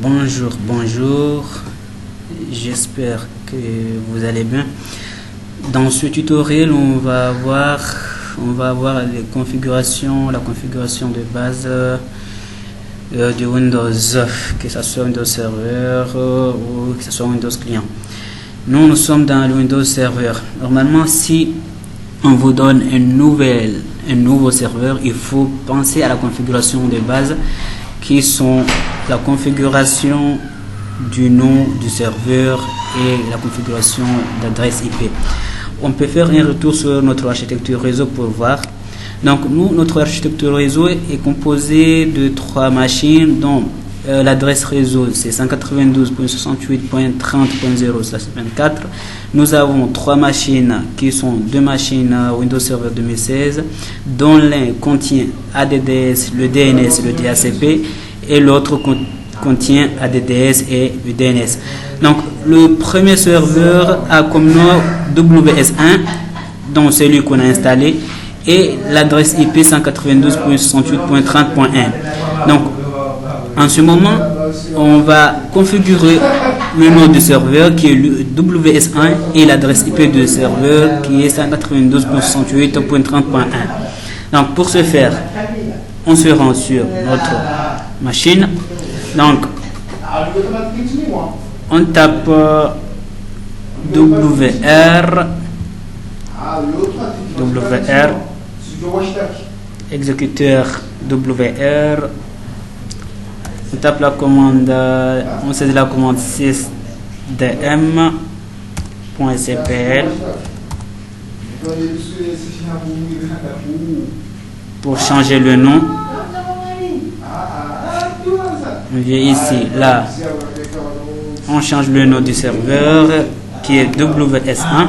Bonjour, j'espère que vous allez bien. Dans ce tutoriel, on va voir la configuration de base de Windows, que ce soit Windows Server ou que ce soit Windows Client. Nous sommes dans le Windows Server. Normalement, si on vous donne un nouveau serveur, il faut penser à la configuration de base qui sont la configuration du nom du serveur et la configuration d'adresse IP. On peut faire un retour sur notre architecture réseau pour voir. Donc notre architecture réseau est composée de 3 machines dont l'adresse réseau c'est 192.68.30.0/24. Nous avons 3 machines qui sont 2 machines Windows Server 2016 dont l'un contient ADDS, le DNS et le DHCP et l'autre contient ADDS et le DNS. Donc le premier serveur a comme nom WS1, donc celui qu'on a installé, et l'adresse IP 192.68.30.1. Donc en ce moment, on va configurer le nom du serveur qui est le WS1 et l'adresse IP du serveur qui est 192.68.30.1. Donc pour ce faire, on se rend sur notre machine. Donc on tape WR, exécuteur WR. On tape la commande, on saisit la commande system.cpl pour changer le nom. On vient ici, là, on change le nom du serveur qui est WS1.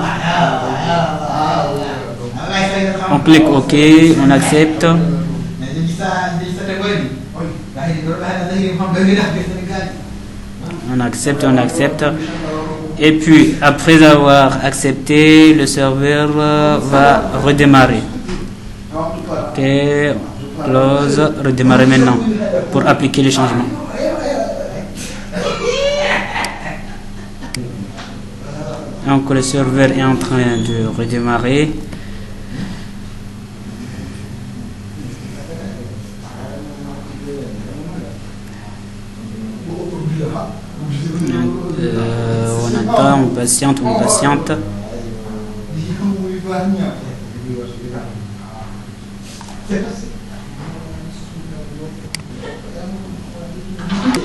On clique OK, on accepte. On accepte. Et puis, après avoir accepté, le serveur va redémarrer. OK, close, redémarrer maintenant pour appliquer les changements. Donc, le serveur est en train de redémarrer. On attend, on patiente.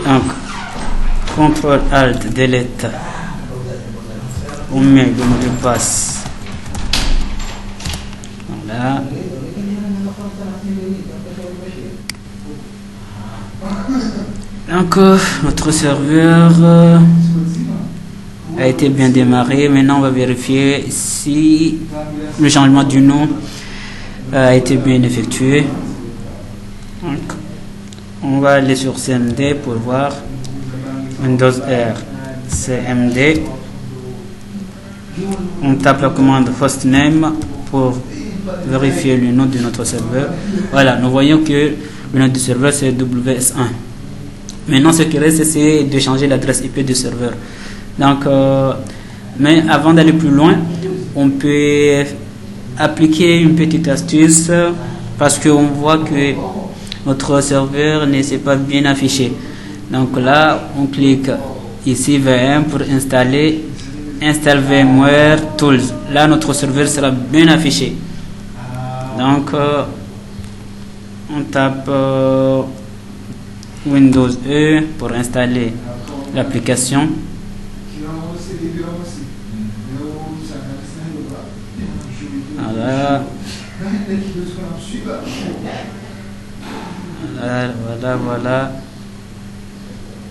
Donc, CTRL ALT delete, on met le mot de passe. Voilà. Donc notre serveur a été bien démarré. Maintenant on va vérifier si le changement du nom a été bien effectué. Donc, on va aller sur CMD pour voir. Windows R CMD. On tape la commande hostname pour vérifier le nom de notre serveur. Voilà, nous voyons que le nom du serveur c'est WS1. Maintenant, ce qui reste, c'est de changer l'adresse IP du serveur. Donc, mais avant d'aller plus loin, on peut appliquer une petite astuce parce qu'on voit que notre serveur ne s'est pas bien affiché. Donc là, on clique ici VM pour installer Install VMware Tools. Là, notre serveur sera bien affiché. Donc, on tape Windows E pour installer l'application. Voilà.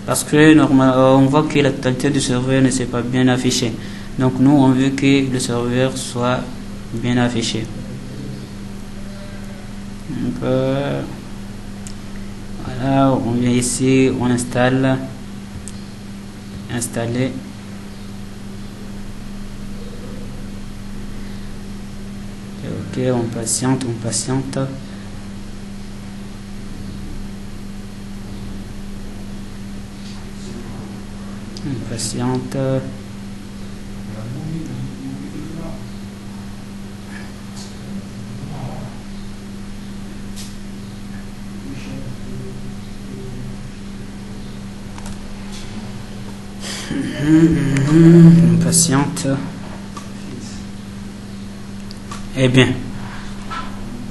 Parce que normalement, on voit que la totalité du serveur ne s'est pas bien affichée. Donc nous, on veut que le serveur soit bien affiché. Donc, voilà, on vient ici, on installer. Ok, on patiente. Patiente. Patiente. Eh bien,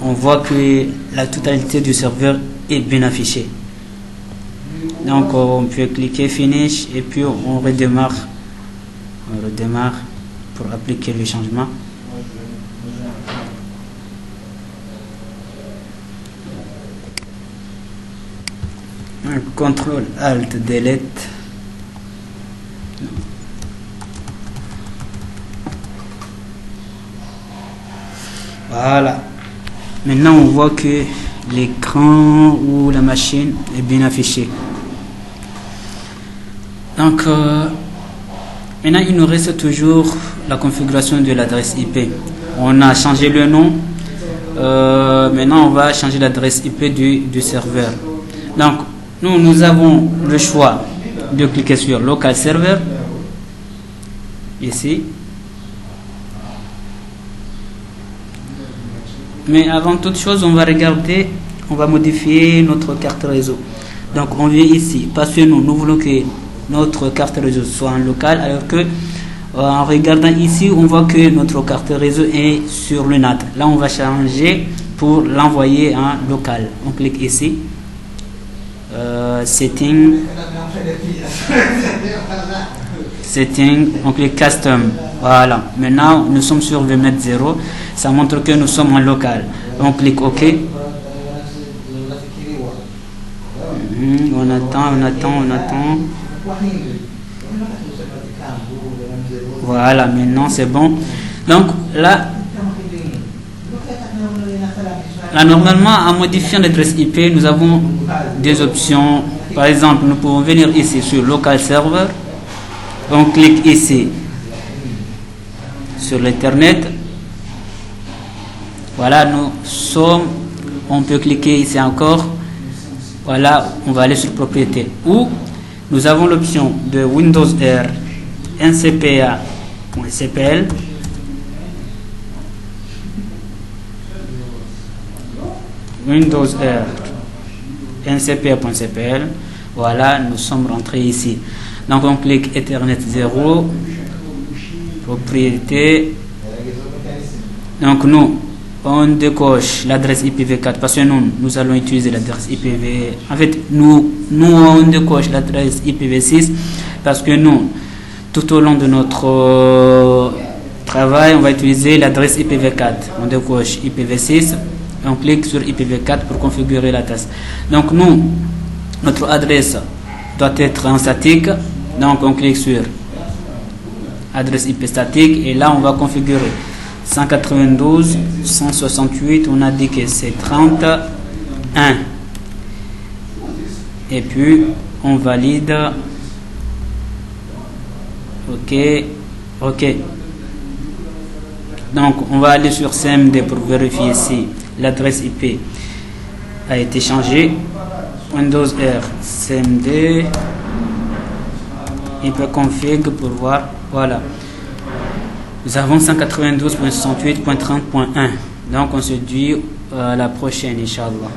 on voit que la totalité du serveur est bien affichée. Donc on peut cliquer finish et puis on redémarre. On redémarre pour appliquer le changement. Contrôle Alt Delete. Voilà. Maintenant on voit que l'écran ou la machine est bien affichée. Donc maintenant il nous reste toujours la configuration de l'adresse IP. On a changé le nom. Maintenant on va changer l'adresse IP du serveur. Donc nous avons le choix de cliquer sur Local Server ici. Mais avant toute chose, on va regarder, on va modifier notre carte réseau. Donc on vient ici, parce que nous voulons que notre carte réseau soit en local, alors que en regardant ici, on voit que notre carte réseau est sur le NAT. Là, on va changer pour l'envoyer en local. On clique ici, Setting, on clique Custom. Voilà, maintenant nous sommes sur le VNet 0, ça montre que nous sommes en local. On clique OK. On attend. Voilà, maintenant c'est bon. Donc là, normalement, en modifiant l'adresse IP, nous avons des options. Par exemple, nous pouvons venir ici sur Local Server. On clique ici sur l'Ethernet. Voilà, nous sommes. On peut cliquer ici encore. Voilà, on va aller sur Propriété. Ou nous avons l'option de Windows R ncpa.cpl. Windows R ncpa.cpl. Voilà, nous sommes rentrés ici. Donc on clique Ethernet 0, propriété. Donc nous, on décoche l'adresse IPv4 parce que nous allons utiliser l'adresse IPv. En fait, nous on décoche l'adresse IPv6 parce que nous, tout au long de notre travail, on va utiliser l'adresse IPv4. On décoche IPv6, on clique sur IPv4 pour configurer l'adresse. Donc notre adresse doit être en statique. Donc on clique sur adresse IP statique et là on va configurer 192.168, on a dit que c'est 31 et puis on valide. OK. Donc on va aller sur CMD pour vérifier si l'adresse IP a été changée. Windows R CMD ipconfig pour voir. Voilà, nous avons 192.68.30.1. donc on se dit à la prochaine, Inch'Allah.